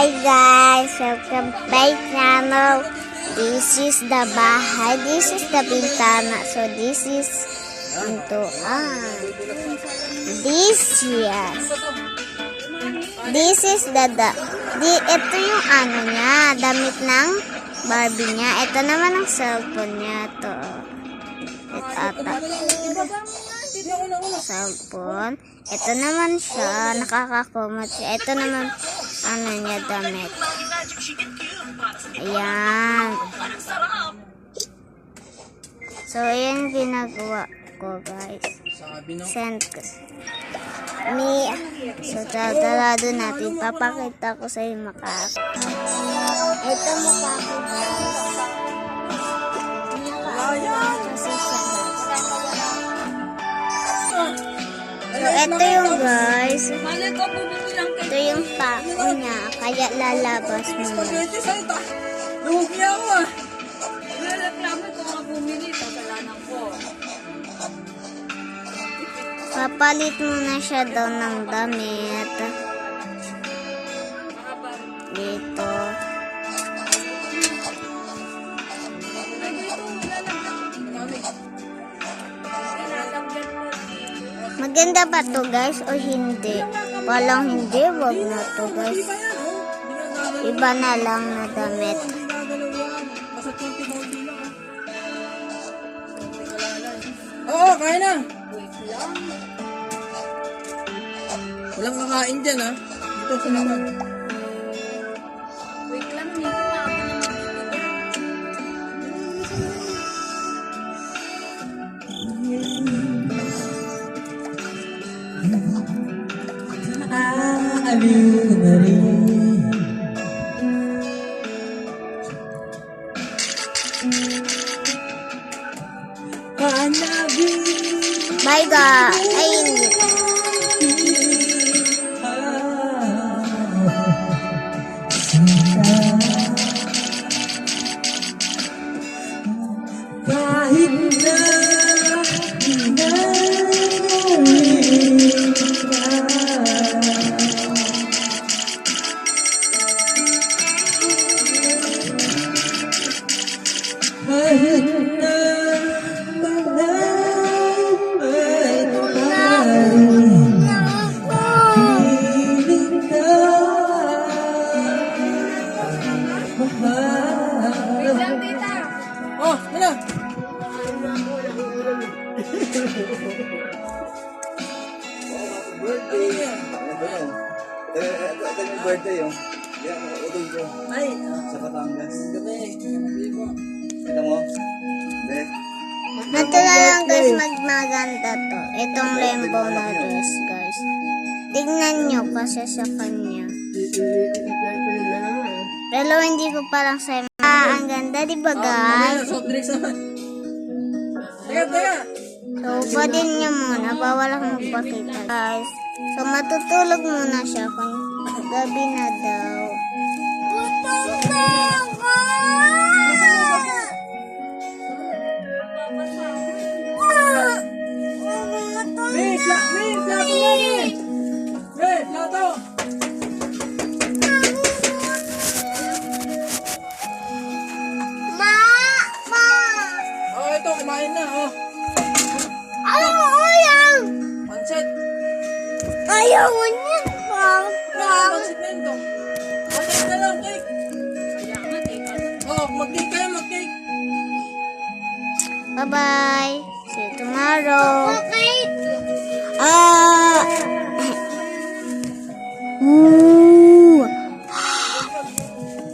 Hi guys, welcome my channel. This is the bahay, this is the bintana. So this is pintuan. This is ito yung ano niya, damit ng Barbie niya. Ito naman ang cellphone niya to. Ito ata. Cellphone. Ito naman siya, nakakakumot siya. Ito naman, ano niya, damit. Ayan. So, ayan ginagawa ko, guys. Send ko. So, tatalado natin. Papakita ko sa iyo mukha ko. Ito mukha ko, guys. Kasi siya, guys. So, ito yung guys. Ito yung pako niya. Kaya lalabas mo. Lugi ako ah. Nalaklamo ko mga bumili. Tatalanan ko. Papalit muna siya daw ng damit. Dito. Maganda ba to guys o hindi? Walang hindi, wag na to guys. Iba na lang na damit. Oo, kain na. Walang kakain dyan ha. Ito sa naman. Wait lang, hindi ko na ako aliw na rin. Hanapin. Bye guys. Ay, hindi. Kahit na oh, ano? Birthday yan. Ano ba yan? Ito yung birthday yun. Yan, utol ko. Ay, Sa Batangas. gabi. Gabi po. Kita mo? Hindi. Ito na lang guys, magmaganda to. Itong rainbow na dress guys. Tignan nyo kasi sa kanya. Pero hindi ko parang sa ang ganda, di ba guys? Soft drinks naman. Teka. So, pwede nyo muna. Bawal akong magpakita guys. So, matutulog muna siya kung gabi na daw. Plato. Oh, ito, kumain na, oh. Ayaw! Pancit. Ayaw mo niyan! Pancit na yun, to. Pancit na lang, cake. Oh, mag-cake kayo, mag-cake. Bye-bye! See you tomorrow!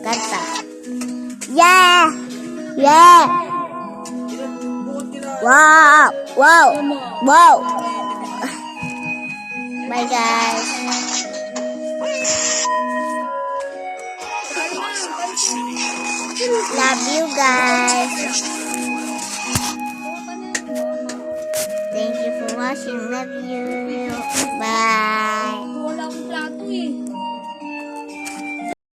Kanta! Yeah! Yeah! Wow! Wow! Wow! Bye guys! Love you guys! Thank you for watching. Love you. Bye. Wala akong plato eh.